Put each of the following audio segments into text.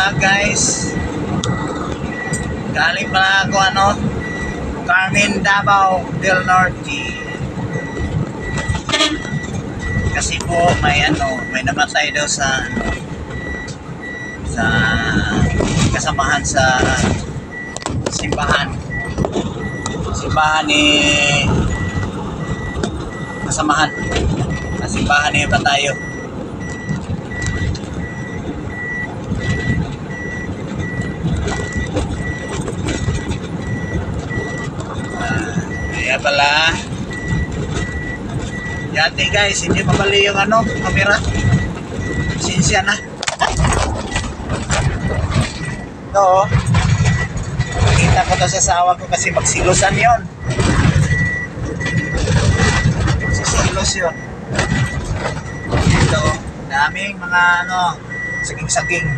vlog guys. Galing pala ako Carmen Davao del Norte. Kasi po may namatay daw sa kasamahan sa simbahan ni kasamahan sa simbahan ni Batayo. Kaya pala yate guys, hindi mabali yung camera. Sinsya na. Ito nakita ko to sa asawa ko kasi magsilusan yon. Magsilos yun. Ito, daming mga saging-saging.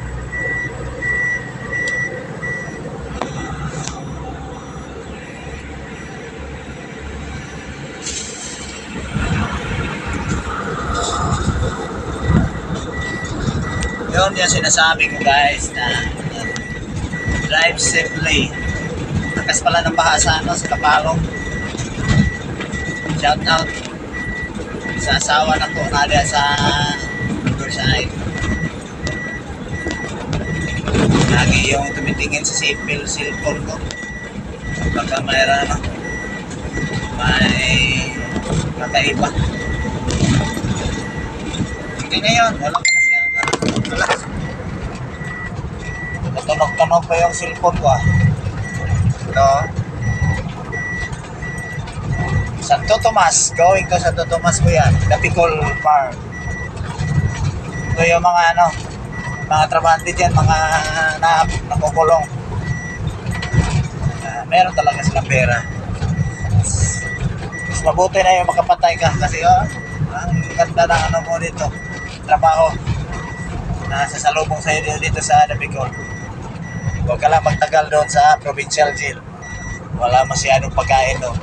Yun yung sinasabi ko guys na drive safely. Lakas pala ng baha sa sa Kapalong. Shout out sa asawa na ko nada sa Riverside. Lagi yung tumitingin sa cellphone ko. Baka mayroon may kakaiba. Hindi ngayon, wala ka na siya. Wala. Natunog-tunog pa yung cellphone ko Ito. Santo Tomas. Going to Santo Tomas po yan. Dapicol Farm. Ito yung mga mga trabante dyan, mga nakukulong. Meron talaga silang pera. Mas mabuti na yung makapatay ka kasi ang ganda ng mo dito. Trabaho. Nasasalubong sa'yo dito sa Dapicol. Huwag ka lang magtagal doon sa provincial jail. Wala masyadong pagkain doon.